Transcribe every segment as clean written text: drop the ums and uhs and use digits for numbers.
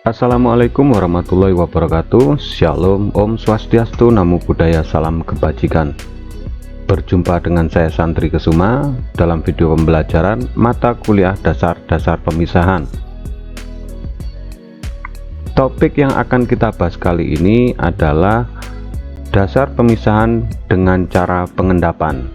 Assalamualaikum warahmatullahi wabarakatuh. Shalom, Om Swastiastu, Namo Buddhaya, salam kebajikan. Berjumpa dengan saya Santri Kesuma dalam video pembelajaran mata kuliah dasar-dasar pemisahan. Topik yang akan kita bahas kali ini adalah dasar pemisahan dengan cara pengendapan.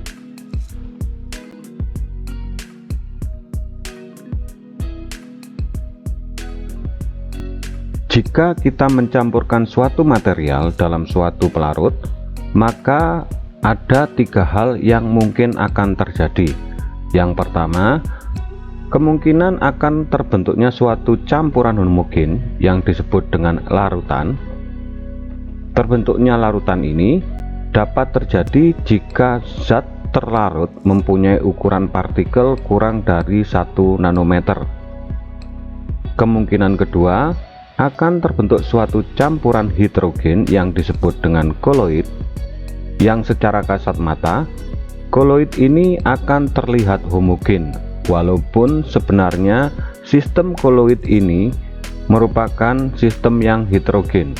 Jika kita mencampurkan suatu material dalam suatu pelarut, maka ada tiga hal yang mungkin akan terjadi. Yang pertama, kemungkinan akan terbentuknya suatu campuran homogen yang disebut dengan larutan. Terbentuknya larutan ini dapat terjadi jika zat terlarut mempunyai ukuran partikel kurang dari 1 nanometer. Kemungkinan kedua, akan terbentuk suatu campuran hidrogen yang disebut dengan koloid, yang secara kasat mata koloid ini akan terlihat homogen, walaupun sebenarnya sistem koloid ini merupakan sistem yang heterogen.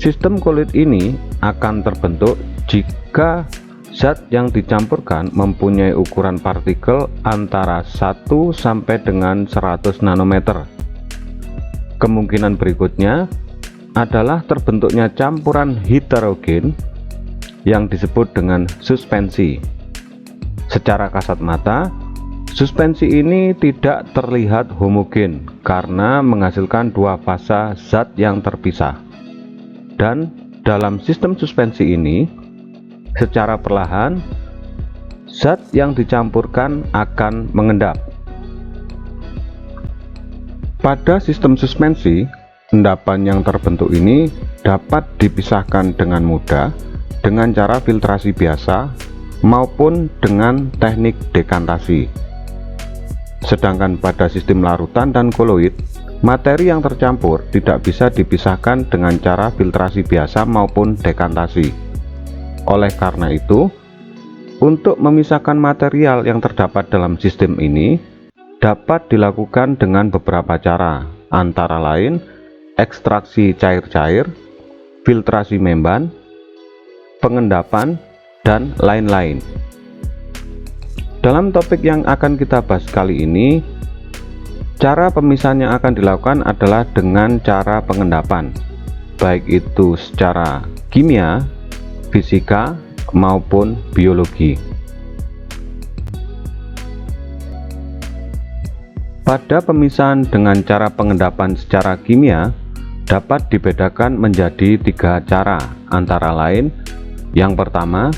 Sistem koloid ini akan terbentuk jika zat yang dicampurkan mempunyai ukuran partikel antara 1 sampai dengan 100 nanometer. Kemungkinan berikutnya adalah terbentuknya campuran heterogen yang disebut dengan suspensi. Secara kasat mata, suspensi ini tidak terlihat homogen karena menghasilkan dua fasa zat yang terpisah. Dan dalam sistem suspensi ini, secara perlahan zat yang dicampurkan akan mengendap. Pada sistem suspensi, endapan yang terbentuk ini dapat dipisahkan dengan mudah dengan cara filtrasi biasa maupun dengan teknik dekantasi. Sedangkan pada sistem larutan dan koloid, materi yang tercampur tidak bisa dipisahkan dengan cara filtrasi biasa maupun dekantasi. Oleh karena itu, untuk memisahkan material yang terdapat dalam sistem ini dapat dilakukan dengan beberapa cara, antara lain ekstraksi cair-cair, filtrasi memban, pengendapan, dan lain-lain. Dalam topik yang akan kita bahas kali ini, cara pemisahan yang akan dilakukan adalah dengan cara pengendapan, baik itu secara kimia, fisika, maupun biologi. Pada pemisahan dengan cara pengendapan secara kimia dapat dibedakan menjadi tiga cara, antara lain yang pertama,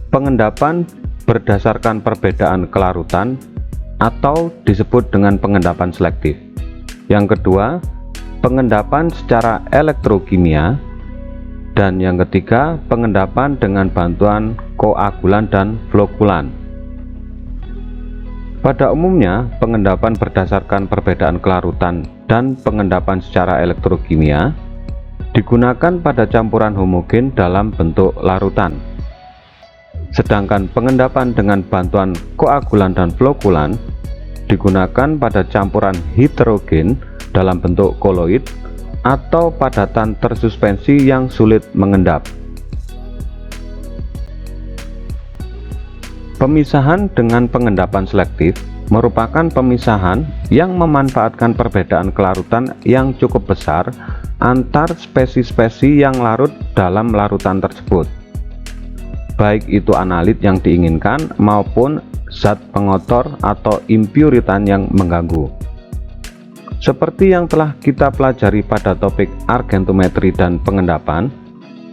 pengendapan berdasarkan perbedaan kelarutan atau disebut dengan pengendapan selektif. Yang kedua, pengendapan secara elektrokimia, dan yang ketiga, pengendapan dengan bantuan koagulan dan flokulan. Pada umumnya, pengendapan berdasarkan perbedaan kelarutan dan pengendapan secara elektrokimia digunakan pada campuran homogen dalam bentuk larutan. Sedangkan pengendapan dengan bantuan koagulan dan flokulan digunakan pada campuran heterogen dalam bentuk koloid atau padatan tersuspensi yang sulit mengendap. Pemisahan dengan pengendapan selektif merupakan pemisahan yang memanfaatkan perbedaan kelarutan yang cukup besar antar spesies-spesies yang larut dalam larutan tersebut, baik itu analit yang diinginkan maupun zat pengotor atau impuritan yang mengganggu. Seperti yang telah kita pelajari pada topik argentometri dan pengendapan,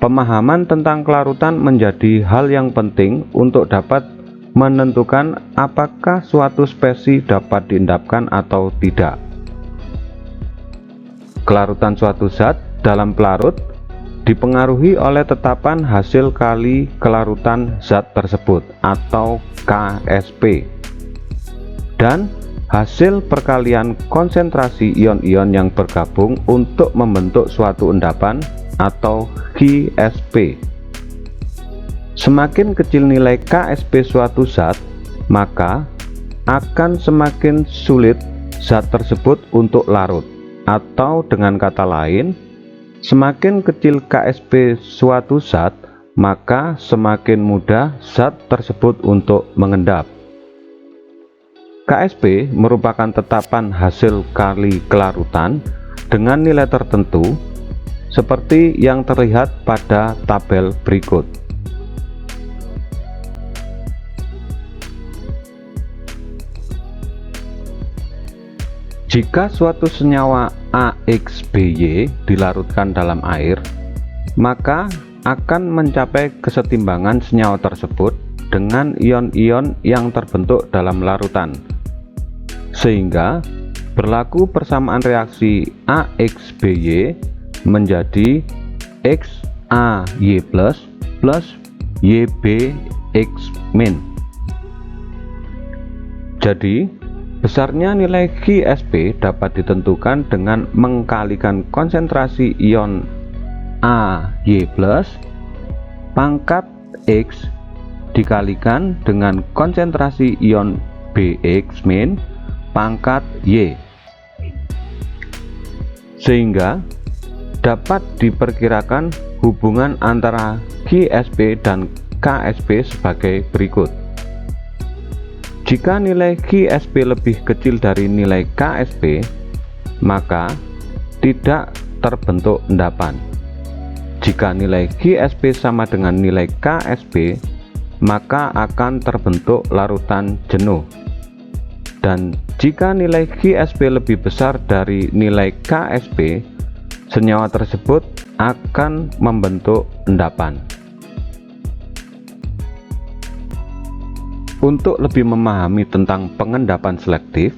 pemahaman tentang kelarutan menjadi hal yang penting untuk dapat menentukan apakah suatu spesies dapat diendapkan atau tidak. Kelarutan suatu zat dalam pelarut dipengaruhi oleh tetapan hasil kali kelarutan zat tersebut atau KSP, dan hasil perkalian konsentrasi ion-ion yang bergabung untuk membentuk suatu endapan atau KSP. Semakin kecil nilai KSP suatu zat, maka akan semakin sulit zat tersebut untuk larut atau dengan kata lain, semakin kecil KSP suatu zat, maka semakin mudah zat tersebut untuk mengendap. KSP merupakan tetapan hasil kali kelarutan dengan nilai tertentu seperti yang terlihat pada tabel berikut. Jika suatu senyawa AXBY dilarutkan dalam air, maka akan mencapai kesetimbangan senyawa tersebut dengan ion-ion yang terbentuk dalam larutan, sehingga berlaku persamaan reaksi AXBY menjadi XAY+ plus YBX-. Jadi besarnya nilai KSP dapat ditentukan dengan mengkalikan konsentrasi ion AY+ pangkat X dikalikan dengan konsentrasi ion BX- pangkat Y, sehingga dapat diperkirakan hubungan antara KSP dan KSP sebagai berikut. Jika nilai KSP lebih kecil dari nilai KSP, maka tidak terbentuk endapan. Jika nilai KSP sama dengan nilai KSP, maka akan terbentuk larutan jenuh. Dan jika nilai KSP lebih besar dari nilai KSP, senyawa tersebut akan membentuk endapan. Untuk lebih memahami tentang pengendapan selektif,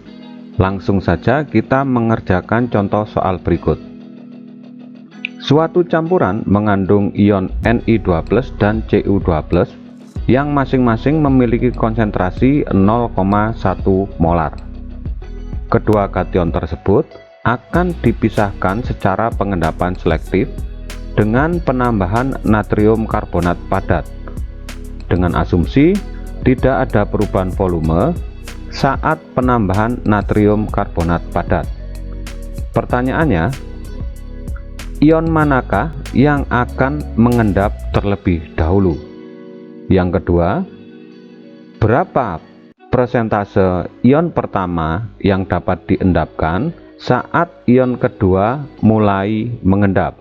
langsung saja kita mengerjakan contoh soal berikut. Suatu campuran mengandung ion Ni2+ dan Cu2+ yang masing-masing memiliki konsentrasi 0,1 molar. Kedua kation tersebut akan dipisahkan secara pengendapan selektif dengan penambahan natrium karbonat padat, dengan asumsi tidak ada perubahan volume saat penambahan natrium karbonat padat. Pertanyaannya, ion manakah yang akan mengendap terlebih dahulu? Yang kedua, berapa persentase ion pertama yang dapat diendapkan saat ion kedua mulai mengendap?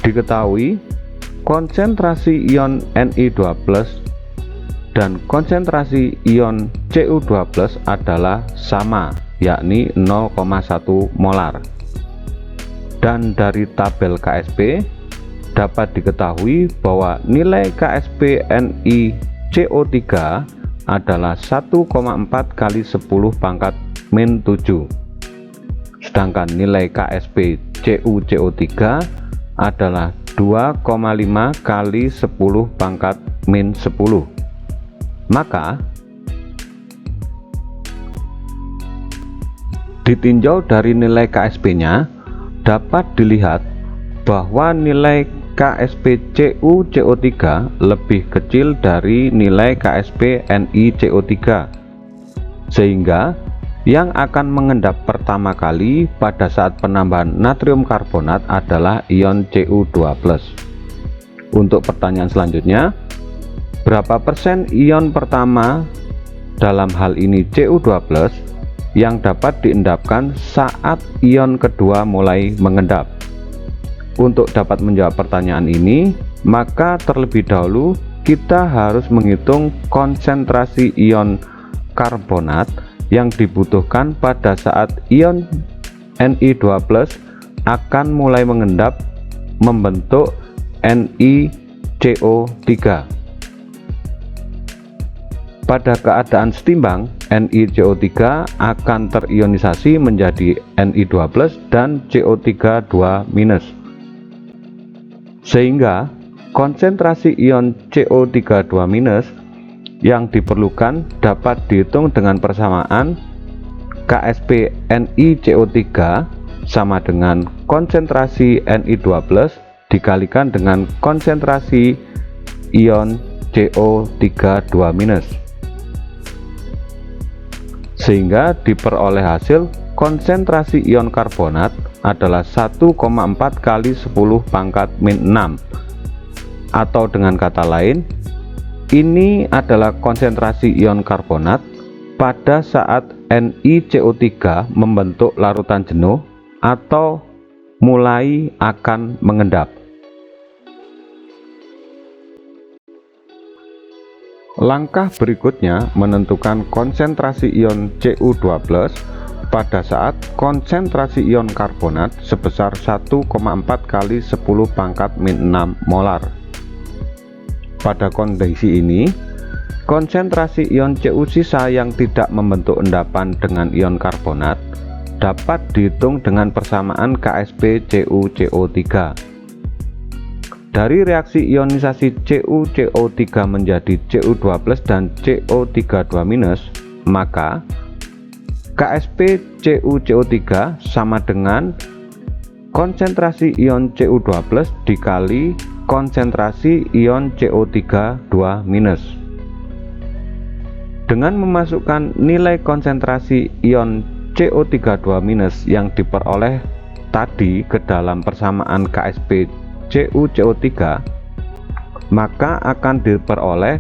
Diketahui konsentrasi ion Ni2+ dan konsentrasi ion Cu2+ adalah sama, yakni 0,1 molar. Dan dari tabel KSP dapat diketahui bahwa nilai KSP NiCO3 adalah 1,4 kali 10⁻⁷, sedangkan nilai KSP CuCO3 adalah 2,5 kali 10⁻⁻10. Maka ditinjau dari nilai KSP-nya, dapat dilihat bahwa nilai KSP CuCO3 lebih kecil dari nilai KSP NiCO3, sehingga yang akan mengendap pertama kali pada saat penambahan natrium karbonat adalah ion Cu2+. Untuk pertanyaan selanjutnya, berapa persen ion pertama, dalam hal ini Cu2+, yang dapat diendapkan saat ion kedua mulai mengendap? Untuk dapat menjawab pertanyaan ini, maka terlebih dahulu kita harus menghitung konsentrasi ion karbonat yang dibutuhkan pada saat ion Ni2+ akan mulai mengendap membentuk NiCO3. Pada keadaan setimbang, NiCO3 akan terionisasi menjadi Ni2+ dan CO3₂-, sehingga konsentrasi ion CO3₂- yang diperlukan dapat dihitung dengan persamaan KSP NiCO3 sama dengan konsentrasi Ni2+ dikalikan dengan konsentrasi ion CO3₂-. sehingga diperoleh hasil konsentrasi ion karbonat adalah 1,4 kali 10 pangkat min 6, atau dengan kata lain, ini adalah konsentrasi ion karbonat pada saat NiCO3 membentuk larutan jenuh atau mulai akan mengendap. Langkah berikutnya menentukan konsentrasi ion Cu2+ pada saat konsentrasi ion karbonat sebesar 1,4 kali 10 pangkat min 6 molar. Pada kondisi ini, konsentrasi ion Cu sisa yang tidak membentuk endapan dengan ion karbonat dapat dihitung dengan persamaan Ksp CuCO3. Dari reaksi ionisasi CuCO3 menjadi Cu2+ dan CO32-, maka Ksp CuCO3 sama dengan konsentrasi ion Cu2+ dikali konsentrasi ion CO32-. Dengan memasukkan nilai konsentrasi ion CO32- yang diperoleh tadi ke dalam persamaan Ksp CuCO3, maka akan diperoleh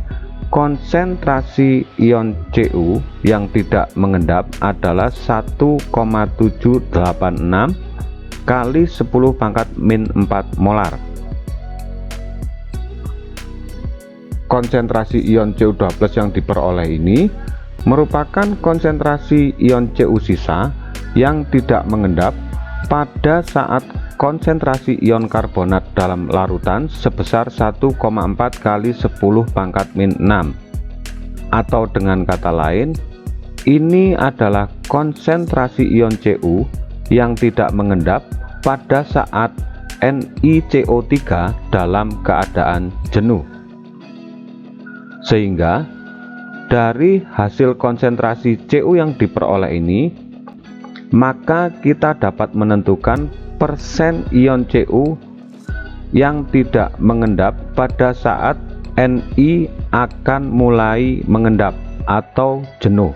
konsentrasi ion Cu yang tidak mengendap adalah 1,786 kali 10 pangkat min 4 molar. Konsentrasi ion Cu2+ yang diperoleh ini merupakan konsentrasi ion Cu sisa yang tidak mengendap pada saat konsentrasi ion karbonat dalam larutan sebesar 1,4 kali 10 pangkat min 6, atau dengan kata lain, ini adalah konsentrasi ion Cu yang tidak mengendap pada saat NiCO3 dalam keadaan jenuh. Sehingga dari hasil konsentrasi Cu yang diperoleh ini, maka kita dapat menentukan persen ion Cu yang tidak mengendap pada saat Ni akan mulai mengendap atau jenuh.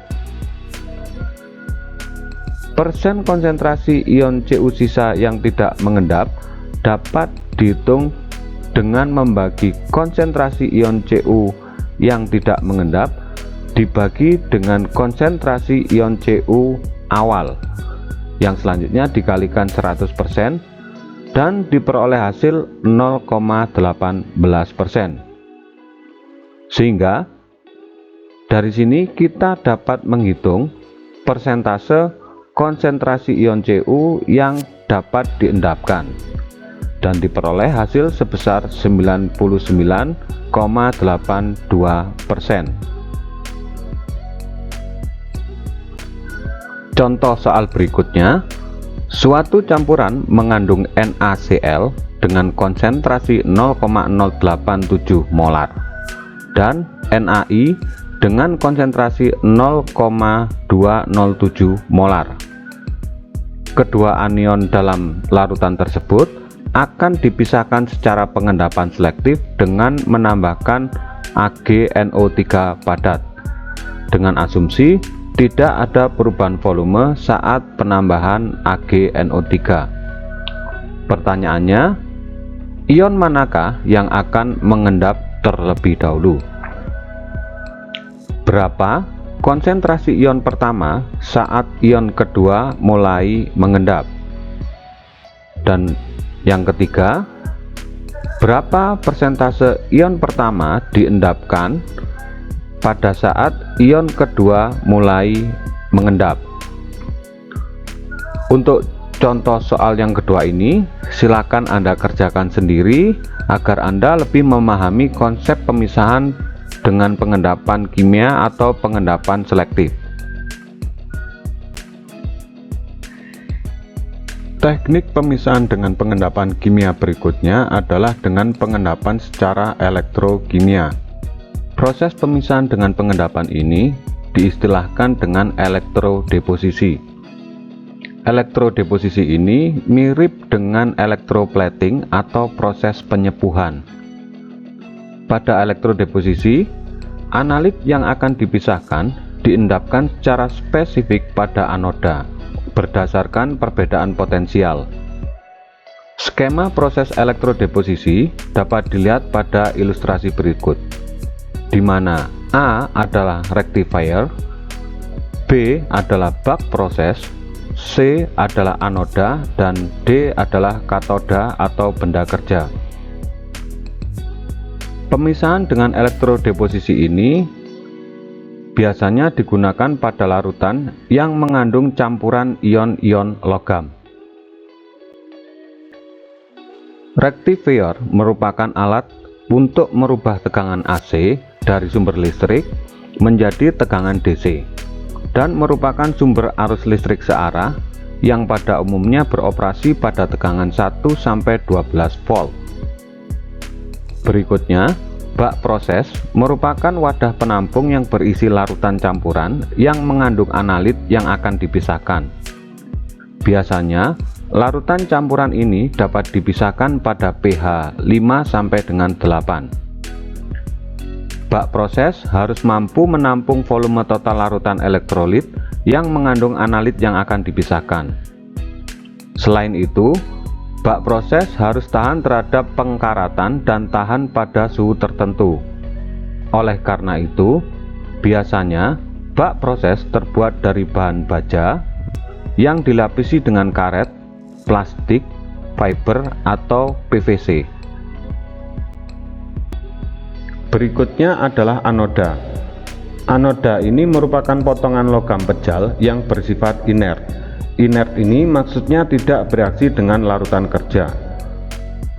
Persen konsentrasi ion Cu sisa yang tidak mengendap dapat dihitung dengan membagi konsentrasi ion Cu yang tidak mengendap dibagi dengan konsentrasi ion Cu awal, yang selanjutnya dikalikan 100% dan diperoleh hasil 0,18%. Sehingga dari sini kita dapat menghitung persentase konsentrasi ion Cu yang dapat diendapkan, dan diperoleh hasil sebesar 99,82%. Contoh soal berikutnya, suatu campuran mengandung NaCl dengan konsentrasi 0,087 molar dan NaI dengan konsentrasi 0,207 molar. Kedua anion dalam larutan tersebut akan dipisahkan secara pengendapan selektif dengan menambahkan AgNO3 padat, dengan asumsi tidak ada perubahan volume saat penambahan AgNO3. Pertanyaannya, ion manakah yang akan mengendap terlebih dahulu? Berapa konsentrasi ion pertama saat ion kedua mulai mengendap? Dan yang ketiga, berapa persentase ion pertama diendapkan pada saat ion kedua mulai mengendap? Untuk contoh soal yang kedua ini, silakan Anda kerjakan sendiri agar Anda lebih memahami konsep pemisahan dengan pengendapan kimia atau pengendapan selektif. Teknik pemisahan dengan pengendapan kimia berikutnya adalah dengan pengendapan secara elektrokimia. Proses pemisahan dengan pengendapan ini diistilahkan dengan elektrodeposisi. Elektrodeposisi ini mirip dengan elektroplating atau proses penyepuhan. Pada elektrodeposisi, analit yang akan dipisahkan diendapkan secara spesifik pada anoda berdasarkan perbedaan potensial. Skema proses elektrodeposisi dapat dilihat pada ilustrasi berikut, di mana A adalah rectifier, B adalah buck proses, C adalah anoda, dan D adalah katoda atau benda kerja. Pemisahan dengan elektrodeposisi ini biasanya digunakan pada larutan yang mengandung campuran ion-ion logam. Rectifier merupakan alat untuk merubah tegangan AC dari sumber listrik menjadi tegangan DC dan merupakan sumber arus listrik searah yang pada umumnya beroperasi pada tegangan 1–12 volt. Berikutnya, bak proses merupakan wadah penampung yang berisi larutan campuran yang mengandung analit yang akan dipisahkan. Biasanya, larutan campuran ini dapat dipisahkan pada pH 5–8. Bak proses harus mampu menampung volume total larutan elektrolit yang mengandung analit yang akan dipisahkan. Selain itu, bak proses harus tahan terhadap pengkaratan dan tahan pada suhu tertentu. Oleh karena itu, biasanya bak proses terbuat dari bahan baja yang dilapisi dengan karet, plastik, fiber, atau PVC. Berikutnya adalah anoda. Anoda ini merupakan potongan logam pejal yang bersifat inert. Inert ini maksudnya tidak bereaksi dengan larutan kerja.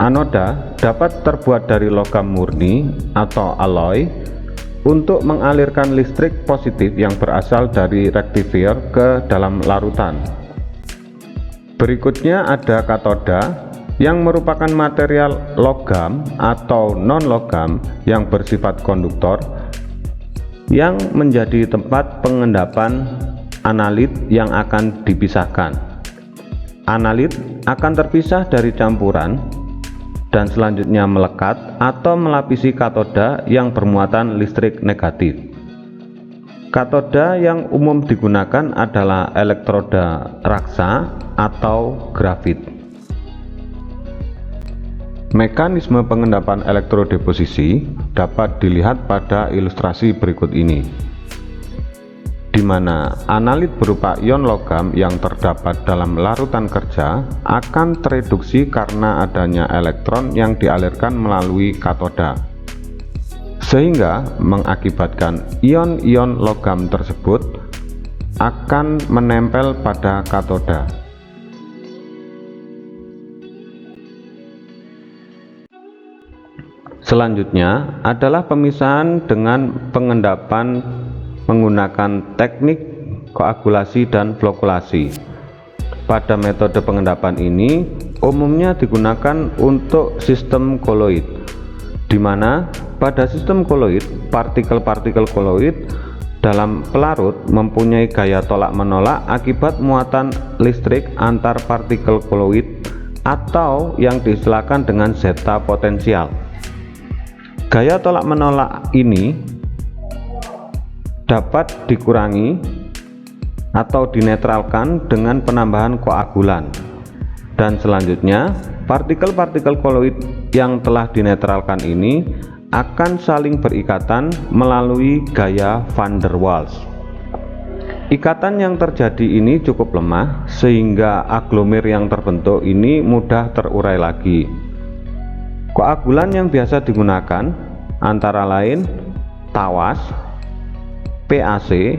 Anoda dapat terbuat dari logam murni atau alloy untuk mengalirkan listrik positif yang berasal dari rectifier ke dalam larutan. Berikutnya ada katoda yang merupakan material logam atau non-logam yang bersifat konduktor yang menjadi tempat pengendapan analit yang akan dipisahkan. Analit akan terpisah dari campuran dan selanjutnya melekat atau melapisi katoda yang bermuatan listrik negatif. Katoda yang umum digunakan adalah elektroda raksa atau grafit. Mekanisme pengendapan elektrodeposisi dapat dilihat pada ilustrasi berikut ini, di mana analit berupa ion logam yang terdapat dalam larutan kerja akan tereduksi karena adanya elektron yang dialirkan melalui katoda, sehingga mengakibatkan ion-ion logam tersebut akan menempel pada katoda. Selanjutnya adalah pemisahan dengan pengendapan menggunakan teknik koagulasi dan flokulasi. Pada metode pengendapan ini umumnya digunakan untuk sistem koloid, di mana pada sistem koloid partikel-partikel koloid dalam pelarut mempunyai gaya tolak-menolak akibat muatan listrik antar partikel koloid atau yang diistilahkan dengan zeta potensial. Gaya tolak-menolak ini dapat dikurangi atau dinetralkan dengan penambahan koagulan, dan selanjutnya partikel-partikel koloid yang telah dinetralkan ini akan saling berikatan melalui gaya van der Waals. Ikatan yang terjadi ini cukup lemah sehingga aglomer yang terbentuk ini mudah terurai lagi. Koagulan yang biasa digunakan antara lain tawas, PAC,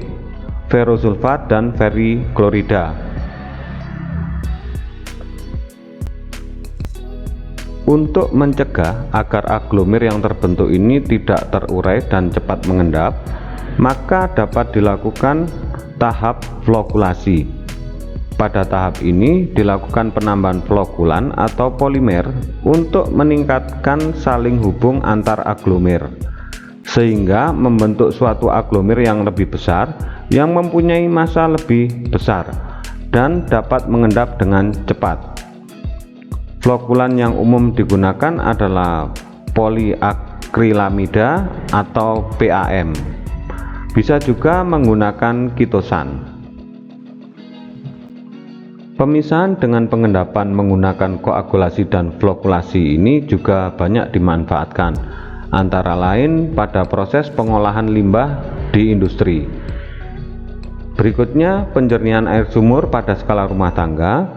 ferrosulfat, dan ferriklorida. Untuk mencegah agar aglomer yang terbentuk ini tidak terurai dan cepat mengendap, maka dapat dilakukan tahap flokulasi. Pada tahap ini dilakukan penambahan flokulan atau polimer untuk meningkatkan saling hubung antar aglomer, sehingga membentuk suatu aglomer yang lebih besar yang mempunyai massa lebih besar dan dapat mengendap dengan cepat. Flokulan yang umum digunakan adalah poliakrilamida atau PAM. Bisa juga menggunakan kitosan. Pemisahan dengan pengendapan menggunakan koagulasi dan flokulasi ini juga banyak dimanfaatkan, antara lain pada proses pengolahan limbah di industri. Berikutnya, penjernihan air sumur pada skala rumah tangga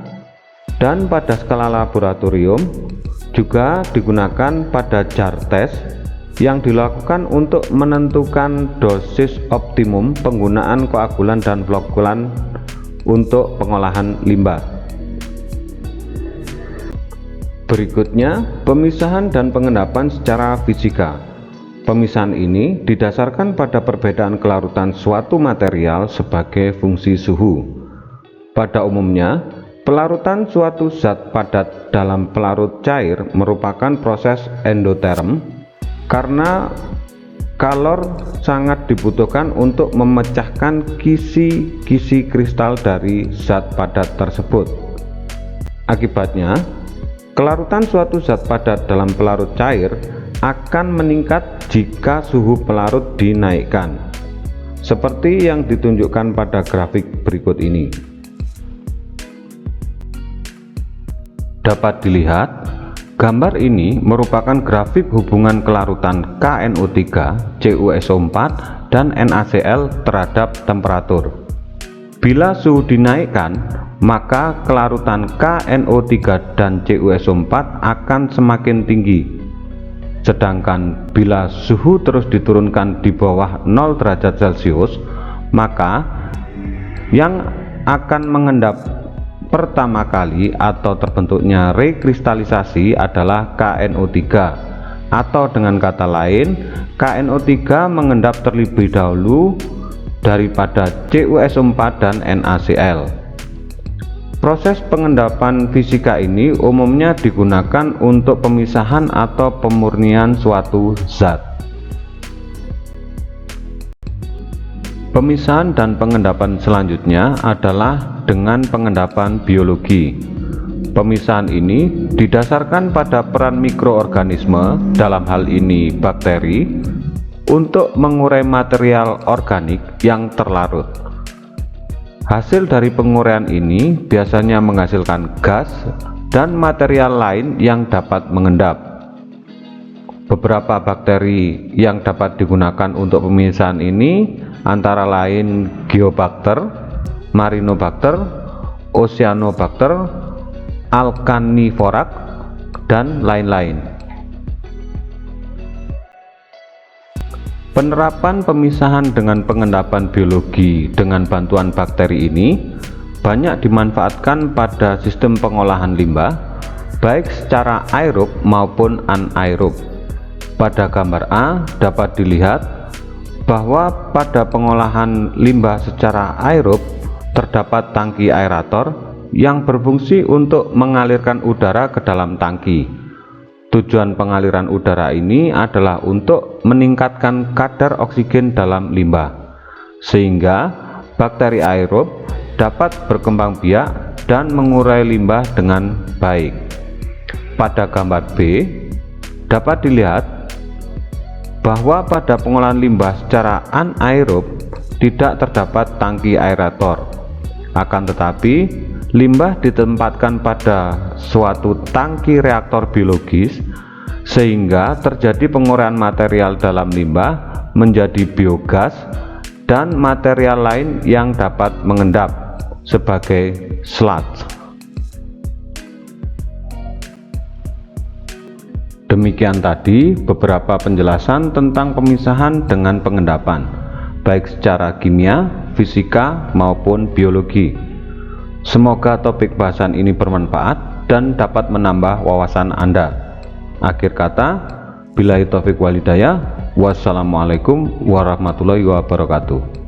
dan pada skala laboratorium juga digunakan pada jar tes yang dilakukan untuk menentukan dosis optimum penggunaan koagulan dan flokulan untuk pengolahan limbah. Berikutnya, pemisahan dan pengendapan secara fisika. Pemisahan ini didasarkan pada perbedaan kelarutan suatu material sebagai fungsi suhu. Pada umumnya, pelarutan suatu zat padat dalam pelarut cair merupakan proses endoterm karena kalor sangat dibutuhkan untuk memecahkan kisi-kisi kristal dari zat padat tersebut. Akibatnya, kelarutan suatu zat padat dalam pelarut cair akan meningkat jika suhu pelarut dinaikkan, seperti yang ditunjukkan pada grafik berikut ini. Dapat dilihat, gambar ini merupakan grafik hubungan kelarutan KNO3, CuSO4, dan NaCl terhadap temperatur. Bila suhu dinaikkan, maka kelarutan KNO3 dan CuSO4 akan semakin tinggi. Sedangkan bila suhu terus diturunkan di bawah 0 derajat Celcius, maka yang akan mengendap pertama kali atau terbentuknya rekristalisasi adalah KNO3, atau dengan kata lain, KNO3 mengendap terlebih dahulu daripada CuSO4 dan NaCl. Proses pengendapan fisika ini umumnya digunakan untuk pemisahan atau pemurnian suatu zat. Pemisahan dan pengendapan selanjutnya adalah dengan pengendapan biologi. Pemisahan ini didasarkan pada peran mikroorganisme, dalam hal ini bakteri, untuk mengurai material organik yang terlarut. Hasil dari penguraian ini biasanya menghasilkan gas dan material lain yang dapat mengendap. Beberapa bakteri yang dapat digunakan untuk pemisahan ini antara lain Geobacter, Marinobacter, Oceanobacter, Alcanivorac, dan lain-lain. Penerapan pemisahan dengan pengendapan biologi dengan bantuan bakteri ini banyak dimanfaatkan pada sistem pengolahan limbah, baik secara aerob maupun anaerob. Pada gambar A dapat dilihat bahwa pada pengolahan limbah secara aerob terdapat tangki aerator yang berfungsi untuk mengalirkan udara ke dalam tangki. Tujuan pengaliran udara ini adalah untuk meningkatkan kadar oksigen dalam limbah, sehingga bakteri aerob dapat berkembang biak dan mengurai limbah dengan baik. Pada gambar B dapat dilihat bahwa pada pengolahan limbah secara anaerob tidak terdapat tangki aerator. Akan tetapi, limbah ditempatkan pada suatu tangki reaktor biologis sehingga terjadi penguraian material dalam limbah menjadi biogas dan material lain yang dapat mengendap sebagai sludge. Demikian tadi beberapa penjelasan tentang pemisahan dengan pengendapan, baik secara kimia, fisika, maupun biologi. Semoga topik bahasan ini bermanfaat dan dapat menambah wawasan Anda. Akhir kata, billahi taufiq wal hidayah. Wassalamualaikum warahmatullahi wabarakatuh.